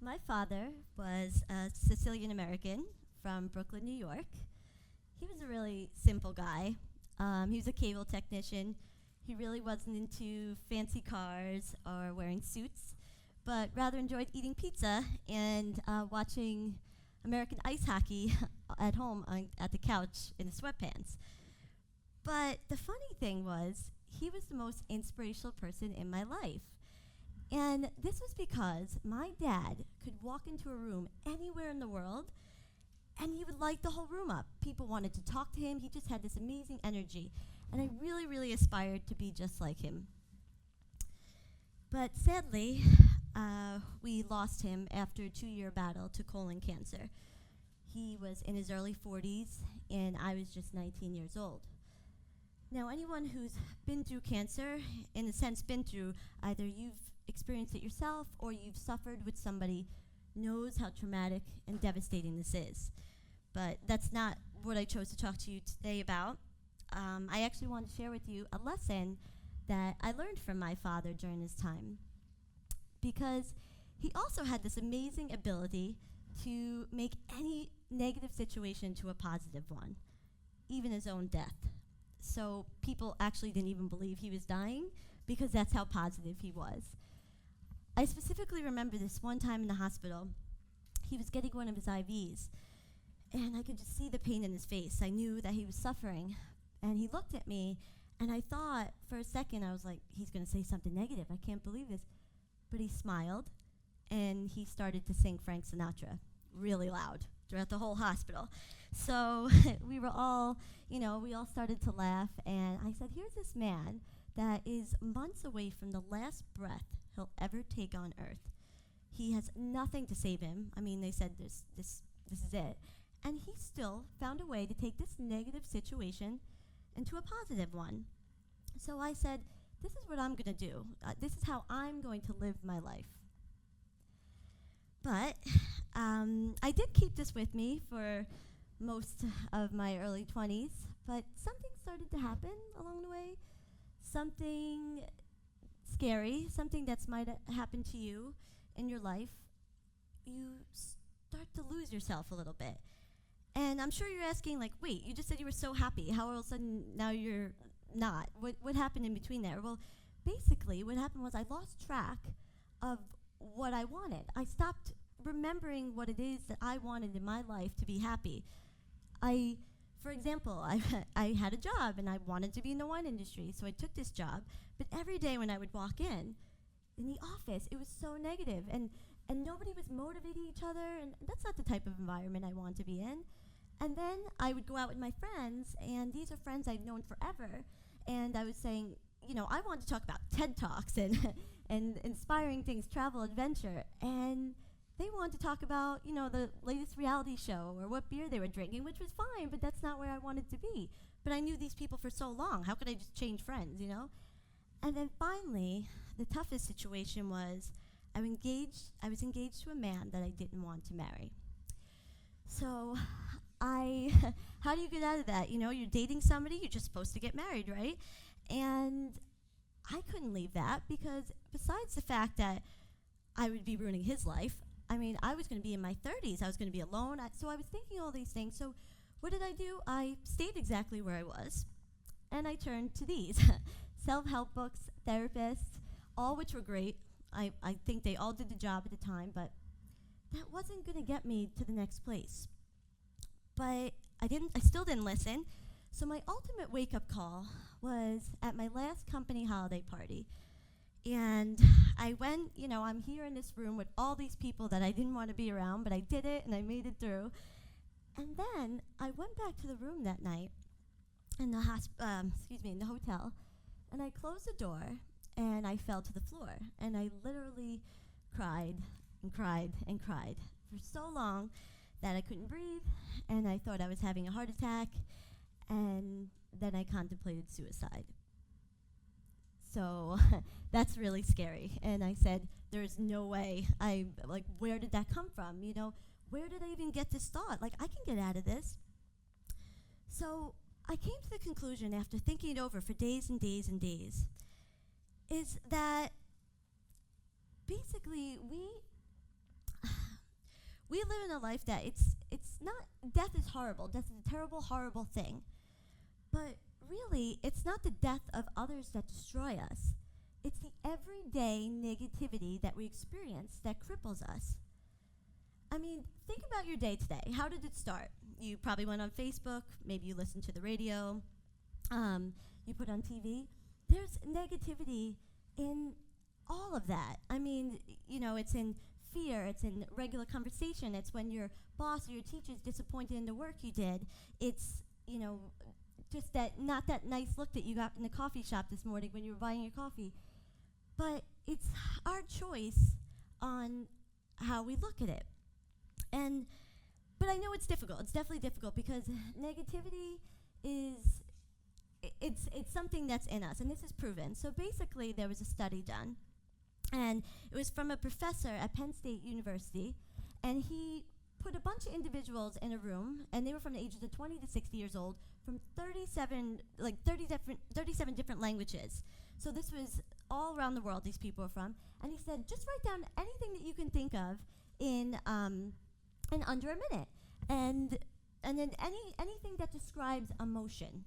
My father was a Sicilian-American from Brooklyn, New York. He was a really simple guy. He was a cable technician. He really wasn't into fancy cars or wearing suits, but rather enjoyed eating pizza and watching American ice hockey at home at the couch in the sweatpants. But the funny thing was, he was the most inspirational person in my life. And this was because my dad could walk into a room anywhere in the world and he would light the whole room up. People wanted to talk to him. He just had this amazing energy. And I really, really aspired to be just like him. But sadly, we lost him after a 2-year battle to colon cancer. He was in his early 40s and I was just 19 years old. Now, anyone who's been through cancer, in a sense been through, either you've experienced it yourself or you've suffered with somebody, knows how traumatic and devastating this is. But that's not what I chose to talk to you today about. I actually want to share with you a lesson that I learned from my father during his time, because he also had this amazing ability to make any negative situation to a positive one, even his own death. So people actually didn't even believe he was dying because that's how positive he was. I specifically remember this one time in the hospital. He was getting one of his IVs, and I could just see the pain in his face. I knew that he was suffering, and he looked at me, and I thought for a second, I was like, he's going to say something negative. I can't believe this. But he smiled, and he started to sing Frank Sinatra really loud throughout the whole hospital. So we were all, we all started to laugh, and I said, here's this man that is months away from the last breath he'll ever take on earth. He has nothing to save him. I mean, they said this is it. And he still found a way to take this negative situation into a positive one. So I said, this is what I'm going to do. This is how I'm going to live my life. But I did keep this with me for most of my early 20s, but something started to happen along the way. Something scary, something that's might happen to you in your life. You start to lose yourself a little bit. And I'm sure you're asking, like, wait, you just said you were so happy. How all of a sudden now you're not? What happened in between there? Well, basically what happened was I lost track of what I wanted. I stopped remembering what it is that I wanted in my life to be happy. For example, I had a job and I wanted to be in the wine industry, so I took this job. But every day when I would walk in the office, it was so negative, and nobody was motivating each other, and that's not the type of environment I want to be in. And then I would go out with my friends, and these are friends I'd known forever, and I was saying, I wanted to talk about TED Talks and and inspiring things, travel, adventure, and they wanted to talk about, the latest reality show or what beer they were drinking, which was fine, but that's not where I wanted to be. But I knew these people for so long. How could I just change friends, And then finally, the toughest situation was I was engaged to a man that I didn't want to marry. So how do you get out of that? You're dating somebody, you're just supposed to get married, right? And I couldn't leave that because besides the fact that I would be ruining his life, I was going to be in my 30s. I was going to be alone. So I was thinking all these things. So what did I do? I stayed exactly where I was, and I turned to these self-help books, therapists, all which were great. I think they all did the job at the time, but that wasn't going to get me to the next place. But I still didn't listen. So my ultimate wake-up call was at my last company holiday party. And I went, I'm here in this room with all these people that I didn't want to be around, but I did it and I made it through. And then I went back to the room that night in the in the hotel, and I closed the door and I fell to the floor, and I literally cried and cried and cried for so long that I couldn't breathe, and I thought I was having a heart attack, and then I contemplated suicide. So that's really scary. And I said, there's no way. Where did that come from? Where did I even get this thought? I can get out of this. So I came to the conclusion after thinking it over for days and days and days, is that basically we live in a life that it's not, death is horrible. Death is a terrible, horrible thing. But really, it's not the death of others that destroy us. It's the everyday negativity that we experience that cripples us. I mean, think about your day today. How did it start? You probably went on Facebook, maybe you listened to the radio, you put on TV. There's negativity in all of that. I mean, it's in fear, it's in regular conversation, it's when your boss or your teacher's disappointed in the work you did. It's, just that, not that nice look that you got in the coffee shop this morning when you were buying your coffee. But it's our choice on how we look at it. But I know it's difficult. It's definitely difficult because negativity is, it's something that's in us, and this is proven. So basically, there was a study done, and it was from a professor at Penn State University, and he put a bunch of individuals in a room, and they were from the ages of 20 to 60 years old, from 37 different languages. So this was all around the world, these people are from, and he said, just write down anything that you can think of in under a minute, and then anything that describes emotion.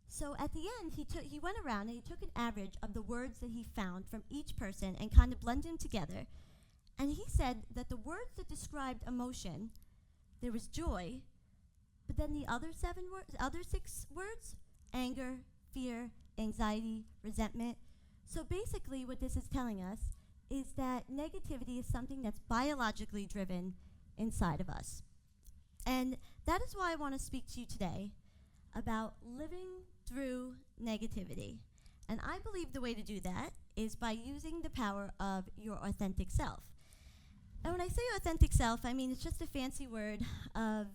So at the end, he went around and he took an average of the words that he found from each person and kind of blended them together. And he said that the words that described emotion, there was joy, but then the other 6 words, anger, fear, anxiety, resentment. So basically what this is telling us is that negativity is something that's biologically driven inside of us. And that is why I want to speak to you today about living through negativity. And I believe the way to do that is by using the power of your authentic self. And when I say authentic self, I mean it's just a fancy word of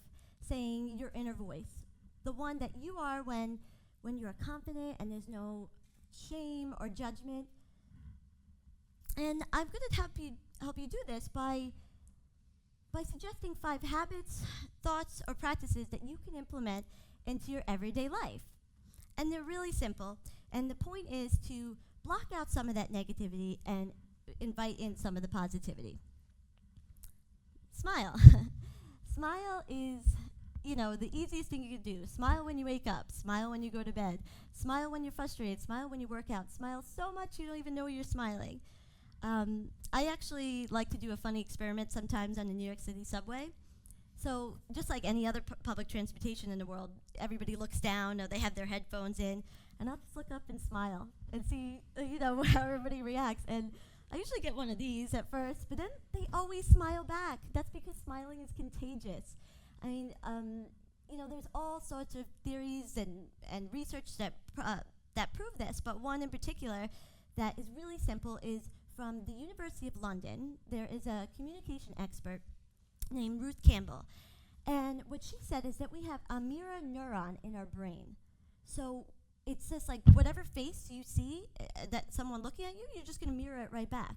saying your inner voice, the one that you are when you're confident and there's no shame or judgment. And I'm going to help you do this by suggesting 5 habits, thoughts, or practices that you can implement into your everyday life. And they're really simple. And the point is to block out some of that negativity and invite in some of the positivity. Smile. Smile is, the easiest thing you can do. Smile when you wake up. Smile when you go to bed. Smile when you're frustrated. Smile when you work out. Smile so much you don't even know you're smiling. I actually like to do a funny experiment sometimes on the New York City subway. So just like any other public transportation in the world, everybody looks down or they have their headphones in, and I'll just look up and smile and see, how everybody reacts. And I usually get one of these at first, but then they always smile back. That's because smiling is contagious. I mean, there's all sorts of theories and research that prove this, but one in particular that is really simple is from the University of London. There is a communication expert named Ruth Campbell. And what she said is that we have a mirror neuron in our brain. So it's just like whatever face you see that someone looking at you, you're just going to mirror it right back.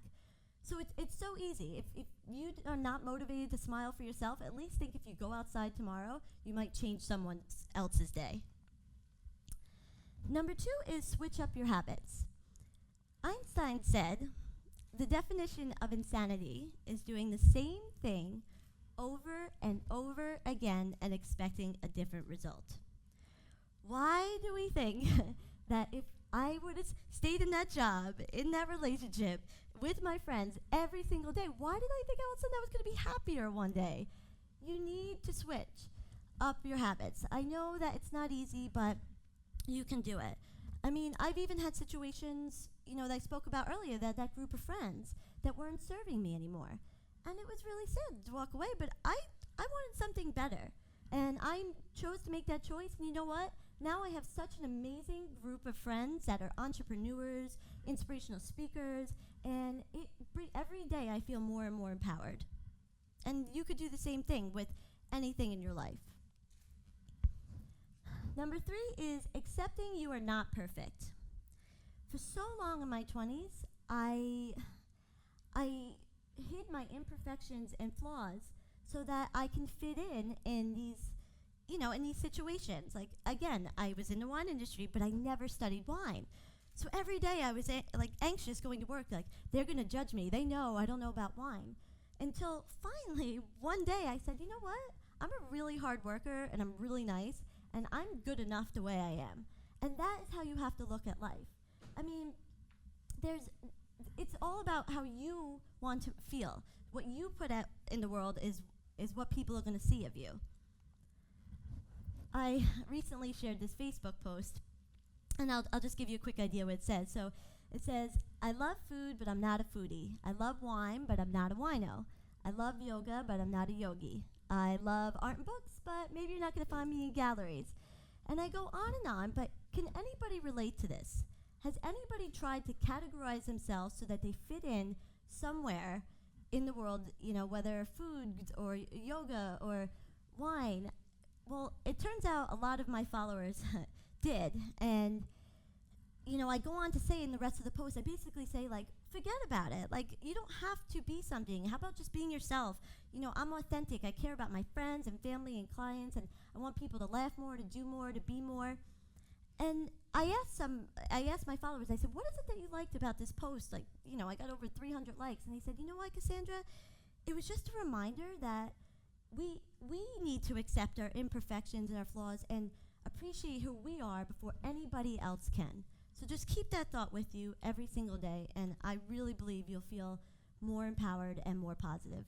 So it's so easy. If you are not motivated to smile for yourself, at least think if you go outside tomorrow, you might change someone else's day. Number 2 is switch up your habits. Einstein said, the definition of insanity is doing the same thing over and over again and expecting a different result. Why do we think that if I would have stayed in that job, in that relationship, with my friends every single day, why did I think all of a sudden I was going to be happier one day? You need to switch up your habits. I know that it's not easy, but you can do it. I mean, I've even had situations, that I spoke about earlier, that group of friends that weren't serving me anymore. And it was really sad to walk away, but I wanted something better. And I chose to make that choice, and you know what? Now I have such an amazing group of friends that are entrepreneurs, inspirational speakers, and every day I feel more and more empowered. And you could do the same thing with anything in your life. Number 3 is accepting you are not perfect. For so long in my 20s, I hid my imperfections and flaws so that I can fit in these, in these situations. Like, again, I was in the wine industry, but I never studied wine. So every day I was anxious going to work, like, they're going to judge me. They know I don't know about wine. Until finally, one day I said, you know what? I'm a really hard worker and I'm really nice and I'm good enough the way I am. And that is how you have to look at life. I mean, it's all about how you want to feel. What you put out in the world is what people are going to see of you. I recently shared this Facebook post, and I'll just give you a quick idea what it says. So it says, I love food, but I'm not a foodie. I love wine, but I'm not a wino. I love yoga, but I'm not a yogi. I love art and books, but maybe you're not going to find me in galleries. And I go on and on, but can anybody relate to this? Has anybody tried to categorize themselves so that they fit in somewhere in the world, you know, whether food or yoga or wine? Well, it turns out a lot of my followers did. And, you know, I go on to say in the rest of the post, I basically say, like, forget about it. Like, you don't have to be something. How about just being yourself? You know, I'm authentic. I care about my friends and family and clients, and I want people to laugh more, to do more, to be more. And I asked my followers, I said, what is it that you liked about this post? Like, you know, I got over 300 likes. And they said, you know what, Cassandra? It was just a reminder that we need to accept our imperfections and our flaws and appreciate who we are before anybody else can. So just keep that thought with you every single day, and I really believe you'll feel more empowered and more positive.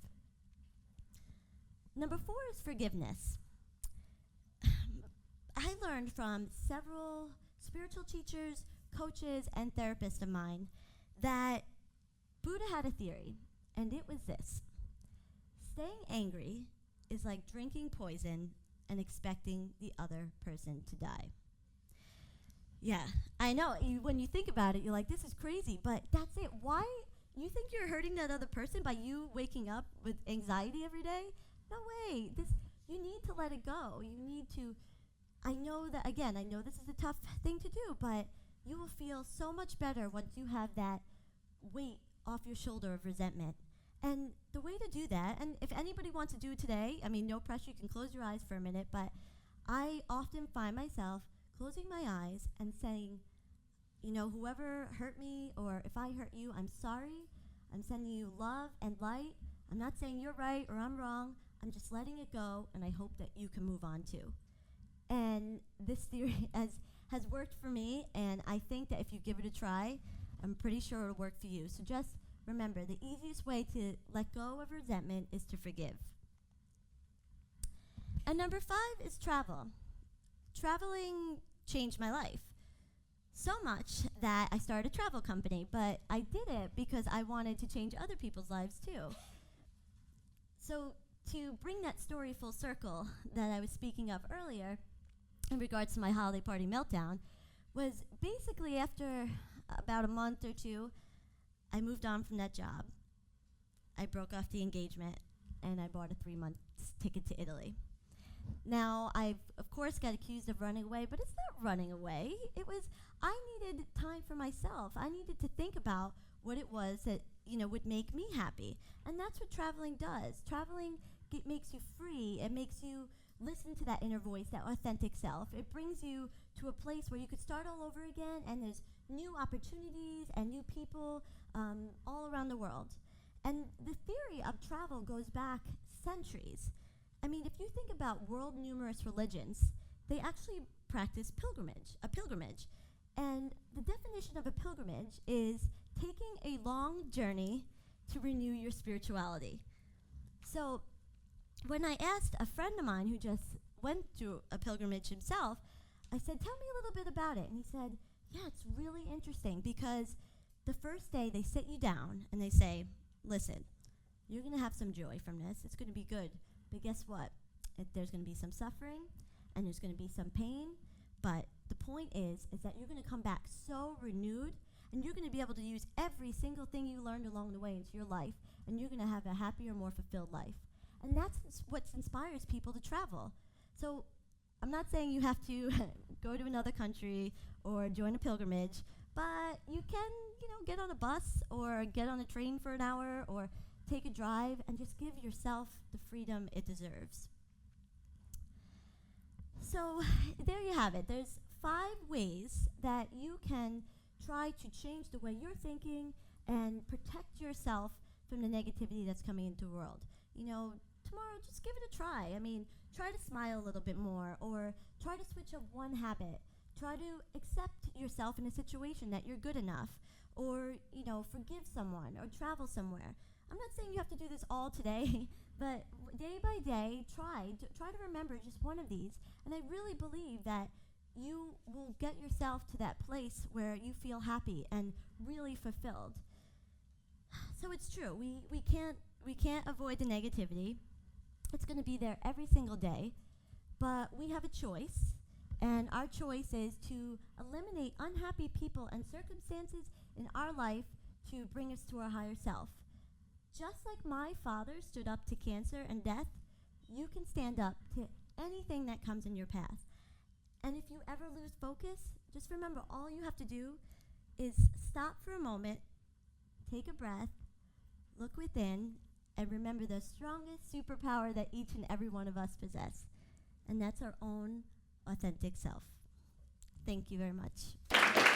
Number 4 is forgiveness. I learned from several spiritual teachers, coaches, and therapists of mine that Buddha had a theory, and it was this. Staying angry is like drinking poison and expecting the other person to die. Yeah, I know. When you think about it, you're like, this is crazy, but that's it. Why? You think you're hurting that other person by you waking up with anxiety every day? No way. You need to let it go. You need to, I know this is a tough thing to do, but you will feel so much better once you have that weight off your shoulder of resentment. And the way to do that, and if anybody wants to do it today, I mean, no pressure, you can close your eyes for a minute, but I often find myself closing my eyes and saying, you know, whoever hurt me or if I hurt you, I'm sorry. I'm sending you love and light. I'm not saying you're right or I'm wrong. I'm just letting it go, and I hope that you can move on too. And this theory has worked for me, and I think that if you give it a try, I'm pretty sure it'll work for you. So just remember, the easiest way to let go of resentment is to forgive. And number 5 is travel. Traveling changed my life so much that I started a travel company, but I did it because I wanted to change other people's lives too. So to bring that story full circle that I was speaking of earlier in regards to my holiday party meltdown was basically after about a month or two, I moved on from that job. I broke off the engagement, and I bought a 3-month ticket to Italy. Now, I've, of course, got accused of running away, but it's not running away. I needed time for myself. I needed to think about what it was that, you know, would make me happy. And that's what traveling does. Traveling makes you free. It makes you listen to that inner voice, that authentic self. It brings you to a place where you could start all over again, and there's new opportunities and new people all around the world. And the theory of travel goes back centuries. I mean, if you think about world numerous religions, they actually practice a pilgrimage. And the definition of a pilgrimage is taking a long journey to renew your spirituality. So when I asked a friend of mine who just went through a pilgrimage himself, I said, tell me a little bit about it. And he said, yeah, it's really interesting because the first day they sit you down and they say, listen, you're going to have some joy from this. It's going to be good. But guess what? There's going to be some suffering and there's going to be some pain. But the point is that you're going to come back so renewed, and you're going to be able to use every single thing you learned along the way into your life, and you're going to have a happier, more fulfilled life. And that's what inspires people to travel. So I'm not saying you have to go to another country or join a pilgrimage, but you can, you know, get on a bus or get on a train for an hour or take a drive and just give yourself the freedom it deserves. So there you have it. There's 5 ways that you can try to change the way you're thinking and protect yourself from the negativity that's coming into the world. You know, tomorrow, just give it a try. I mean, try to smile a little bit more, or try to switch up one habit. Try to accept yourself in a situation that you're good enough, or, you know, forgive someone, or travel somewhere. I'm not saying you have to do this all today, but day by day, try to remember just one of these, and I really believe that you will get yourself to that place where you feel happy and really fulfilled. So it's true, we can't avoid the negativity. It's going to be there every single day, but we have a choice, and our choice is to eliminate unhappy people and circumstances in our life to bring us to our higher self. Just like my father stood up to cancer and death, you can stand up to anything that comes in your path. And if you ever lose focus, just remember, all you have to do is stop for a moment, take a breath, look within, and remember the strongest superpower that each and every one of us possess, and that's our own authentic self. Thank you very much.